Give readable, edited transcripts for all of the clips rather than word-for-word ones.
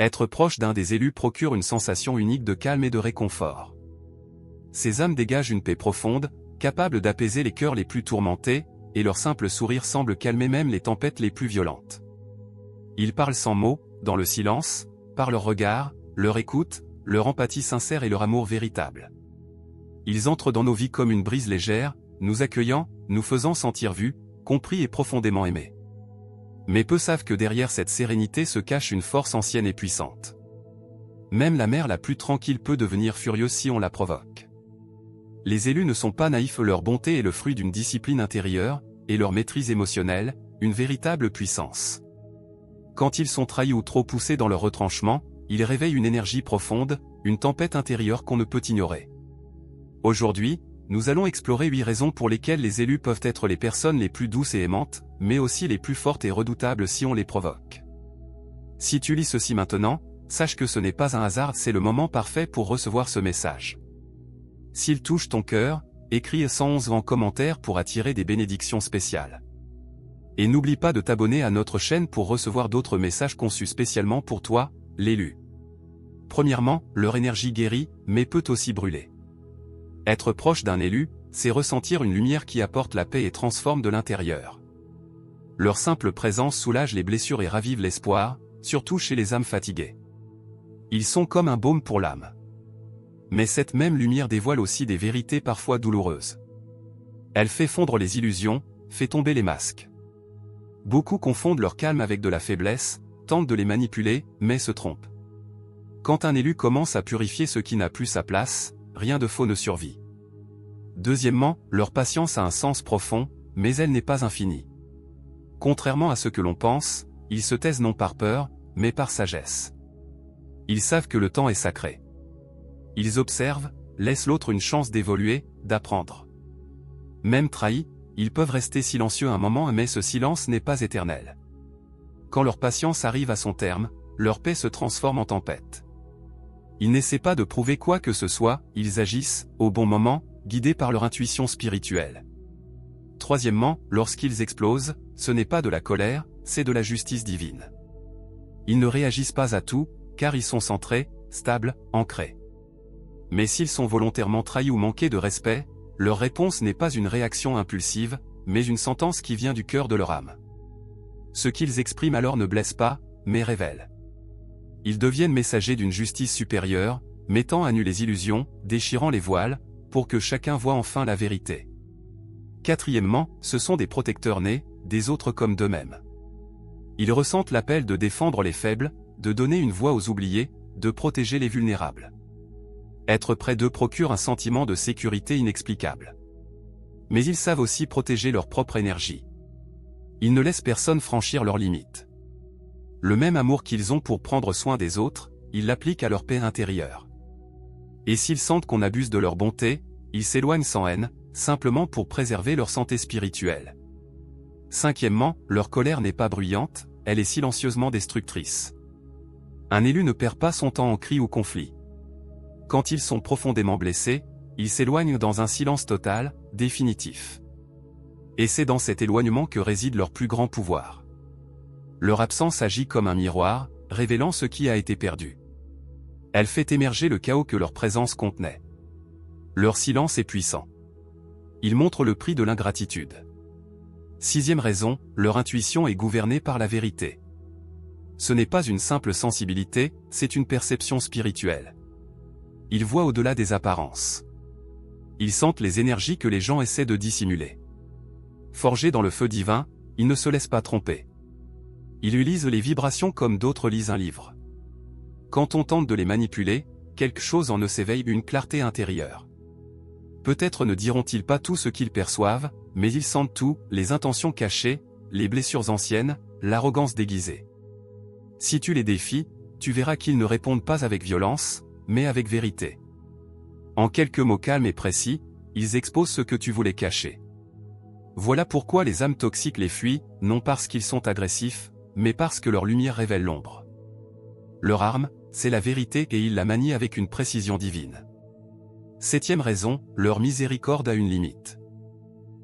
Être proche d'un des élus procure une sensation unique de calme et de réconfort. Ces âmes dégagent une paix profonde, capable d'apaiser les cœurs les plus tourmentés, et leur simple sourire semble calmer même les tempêtes les plus violentes. Ils parlent sans mots, dans le silence, par leur regard, leur écoute, leur empathie sincère et leur amour véritable. Ils entrent dans nos vies comme une brise légère, nous accueillant, nous faisant sentir vus, compris et profondément aimés. Mais peu savent que derrière cette sérénité se cache une force ancienne et puissante. Même la mer la plus tranquille peut devenir furieuse si on la provoque. Les élus ne sont pas naïfs, leur bonté est le fruit d'une discipline intérieure, et leur maîtrise émotionnelle, une véritable puissance. Quand ils sont trahis ou trop poussés dans leur retranchement, ils réveillent une énergie profonde, une tempête intérieure qu'on ne peut ignorer. Aujourd'hui, nous allons explorer 8 raisons pour lesquelles les élus peuvent être les personnes les plus douces et aimantes, mais aussi les plus fortes et redoutables si on les provoque. Si tu lis ceci maintenant, sache que ce n'est pas un hasard, c'est le moment parfait pour recevoir ce message. S'il touche ton cœur, écris 111 en commentaire pour attirer des bénédictions spéciales. Et n'oublie pas de t'abonner à notre chaîne pour recevoir d'autres messages conçus spécialement pour toi, l'élu. Premièrement, leur énergie guérit, mais peut aussi brûler. Être proche d'un élu, c'est ressentir une lumière qui apporte la paix et transforme de l'intérieur. Leur simple présence soulage les blessures et ravive l'espoir, surtout chez les âmes fatiguées. Ils sont comme un baume pour l'âme. Mais cette même lumière dévoile aussi des vérités parfois douloureuses. Elle fait fondre les illusions, fait tomber les masques. Beaucoup confondent leur calme avec de la faiblesse, tentent de les manipuler, mais se trompent. Quand un élu commence à purifier ce qui n'a plus sa place, rien de faux ne survit. Deuxièmement, leur patience a un sens profond, mais elle n'est pas infinie. Contrairement à ce que l'on pense, ils se taisent non par peur, mais par sagesse. Ils savent que le temps est sacré. Ils observent, laissent l'autre une chance d'évoluer, d'apprendre. Même trahis, ils peuvent rester silencieux un moment, mais ce silence n'est pas éternel. Quand leur patience arrive à son terme, leur paix se transforme en tempête. Ils n'essaient pas de prouver quoi que ce soit, ils agissent, au bon moment, guidés par leur intuition spirituelle. Troisièmement, lorsqu'ils explosent, ce n'est pas de la colère, c'est de la justice divine. Ils ne réagissent pas à tout, car ils sont centrés, stables, ancrés. Mais s'ils sont volontairement trahis ou manqués de respect, leur réponse n'est pas une réaction impulsive, mais une sentence qui vient du cœur de leur âme. Ce qu'ils expriment alors ne blesse pas, mais révèle. Ils deviennent messagers d'une justice supérieure, mettant à nu les illusions, déchirant les voiles, pour que chacun voie enfin la vérité. Quatrièmement, ce sont des protecteurs nés, des autres comme d'eux-mêmes. Ils ressentent l'appel de défendre les faibles, de donner une voix aux oubliés, de protéger les vulnérables. Être près d'eux procure un sentiment de sécurité inexplicable. Mais ils savent aussi protéger leur propre énergie. Ils ne laissent personne franchir leurs limites. Le même amour qu'ils ont pour prendre soin des autres, ils l'appliquent à leur paix intérieure. Et s'ils sentent qu'on abuse de leur bonté, ils s'éloignent sans haine, simplement pour préserver leur santé spirituelle. Cinquièmement, leur colère n'est pas bruyante, elle est silencieusement destructrice. Un élu ne perd pas son temps en cris ou conflits. Quand ils sont profondément blessés, ils s'éloignent dans un silence total, définitif. Et c'est dans cet éloignement que réside leur plus grand pouvoir. Leur absence agit comme un miroir, révélant ce qui a été perdu. Elle fait émerger le chaos que leur présence contenait. Leur silence est puissant. Il montre le prix de l'ingratitude. Sixième raison, leur intuition est gouvernée par la vérité. Ce n'est pas une simple sensibilité, c'est une perception spirituelle. Ils voient au-delà des apparences. Ils sentent les énergies que les gens essaient de dissimuler. Forgés dans le feu divin, ils ne se laissent pas tromper. Ils lisent les vibrations comme d'autres lisent un livre. Quand on tente de les manipuler, quelque chose en eux s'éveille, une clarté intérieure. Peut-être ne diront-ils pas tout ce qu'ils perçoivent, mais ils sentent tout, les intentions cachées, les blessures anciennes, l'arrogance déguisée. Si tu les défies, tu verras qu'ils ne répondent pas avec violence, mais avec vérité. En quelques mots calmes et précis, ils exposent ce que tu voulais cacher. Voilà pourquoi les âmes toxiques les fuient, non parce qu'ils sont agressifs, mais parce que leur lumière révèle l'ombre. Leur arme, c'est la vérité et ils la manient avec une précision divine. Septième raison, leur miséricorde a une limite.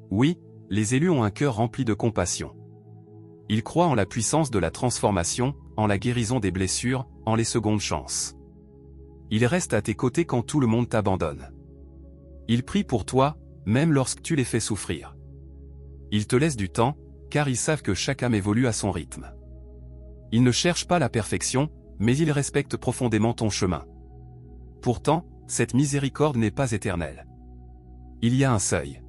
Oui, les élus ont un cœur rempli de compassion. Ils croient en la puissance de la transformation, en la guérison des blessures, en les secondes chances. Il reste à tes côtés quand tout le monde t'abandonne. Il prie pour toi, même lorsque tu les fais souffrir. Ils te laissent du temps, car ils savent que chaque âme évolue à son rythme. Ils ne cherchent pas la perfection, mais ils respectent profondément ton chemin. Pourtant, cette miséricorde n'est pas éternelle. Il y a un seuil.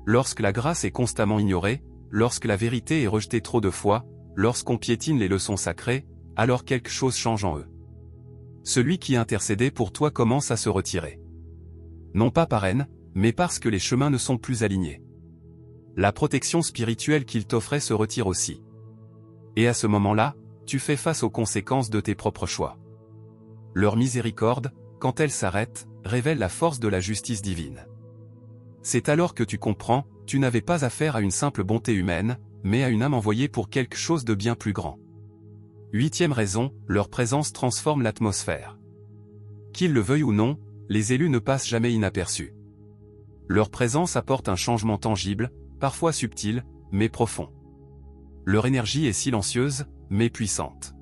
Lorsque la grâce est constamment ignorée, lorsque la vérité est rejetée trop de fois, lorsqu'on piétine les leçons sacrées, alors quelque chose change en eux. Celui qui intercédait pour toi commence à se retirer. Non pas par haine, mais parce que les chemins ne sont plus alignés. La protection spirituelle qu'il t'offrait se retire aussi. Et à ce moment-là, tu fais face aux conséquences de tes propres choix. Leur miséricorde, quand elle s'arrête, révèle la force de la justice divine. C'est alors que tu comprends, tu n'avais pas affaire à une simple bonté humaine, mais à une âme envoyée pour quelque chose de bien plus grand. 8e raison, leur présence transforme l'atmosphère. Qu'ils le veuillent ou non, les élus ne passent jamais inaperçus. Leur présence apporte un changement tangible, parfois subtil, mais profond. Leur énergie est silencieuse, mais puissante.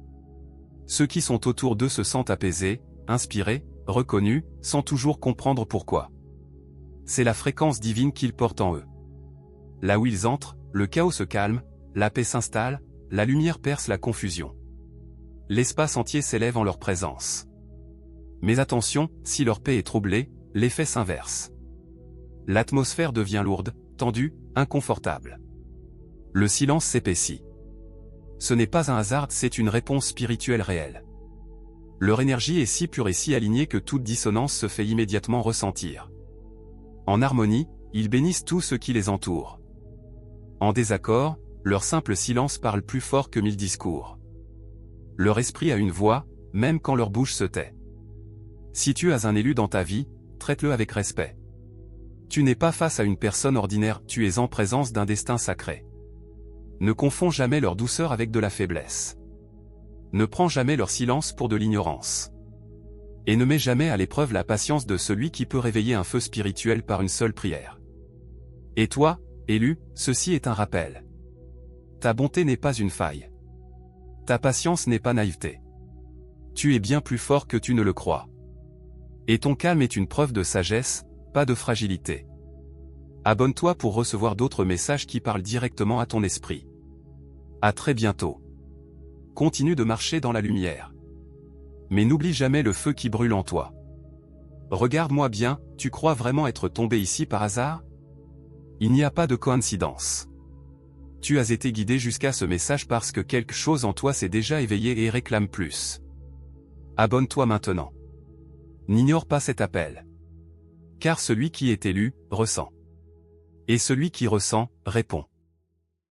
Ceux qui sont autour d'eux se sentent apaisés, inspirés, reconnus, sans toujours comprendre pourquoi. C'est la fréquence divine qu'ils portent en eux. Là où ils entrent, le chaos se calme, la paix s'installe, la lumière perce la confusion. L'espace entier s'élève en leur présence. Mais attention, si leur paix est troublée, l'effet s'inverse. L'atmosphère devient lourde, tendue, inconfortable. Le silence s'épaissit. Ce n'est pas un hasard, c'est une réponse spirituelle réelle. Leur énergie est si pure et si alignée que toute dissonance se fait immédiatement ressentir. En harmonie, ils bénissent tous ceux qui les entourent. En désaccord, leur simple silence parle plus fort que 1000 discours. Leur esprit a une voix, même quand leur bouche se tait. Si tu as un élu dans ta vie, traite-le avec respect. Tu n'es pas face à une personne ordinaire, tu es en présence d'un destin sacré. Ne confonds jamais leur douceur avec de la faiblesse. Ne prends jamais leur silence pour de l'ignorance. Et ne mets jamais à l'épreuve la patience de celui qui peut réveiller un feu spirituel par une seule prière. Et toi, élu, ceci est un rappel. Ta bonté n'est pas une faille. Ta patience n'est pas naïveté. Tu es bien plus fort que tu ne le crois. Et ton calme est une preuve de sagesse, pas de fragilité. Abonne-toi pour recevoir d'autres messages qui parlent directement à ton esprit. À très bientôt. Continue de marcher dans la lumière. Mais n'oublie jamais le feu qui brûle en toi. Regarde-moi bien, tu crois vraiment être tombé ici par hasard? Il n'y a pas de coïncidence. Tu as été guidé jusqu'à ce message parce que quelque chose en toi s'est déjà éveillé et réclame plus. Abonne-toi maintenant. N'ignore pas cet appel. Car celui qui est élu, ressent. Et celui qui ressent, répond.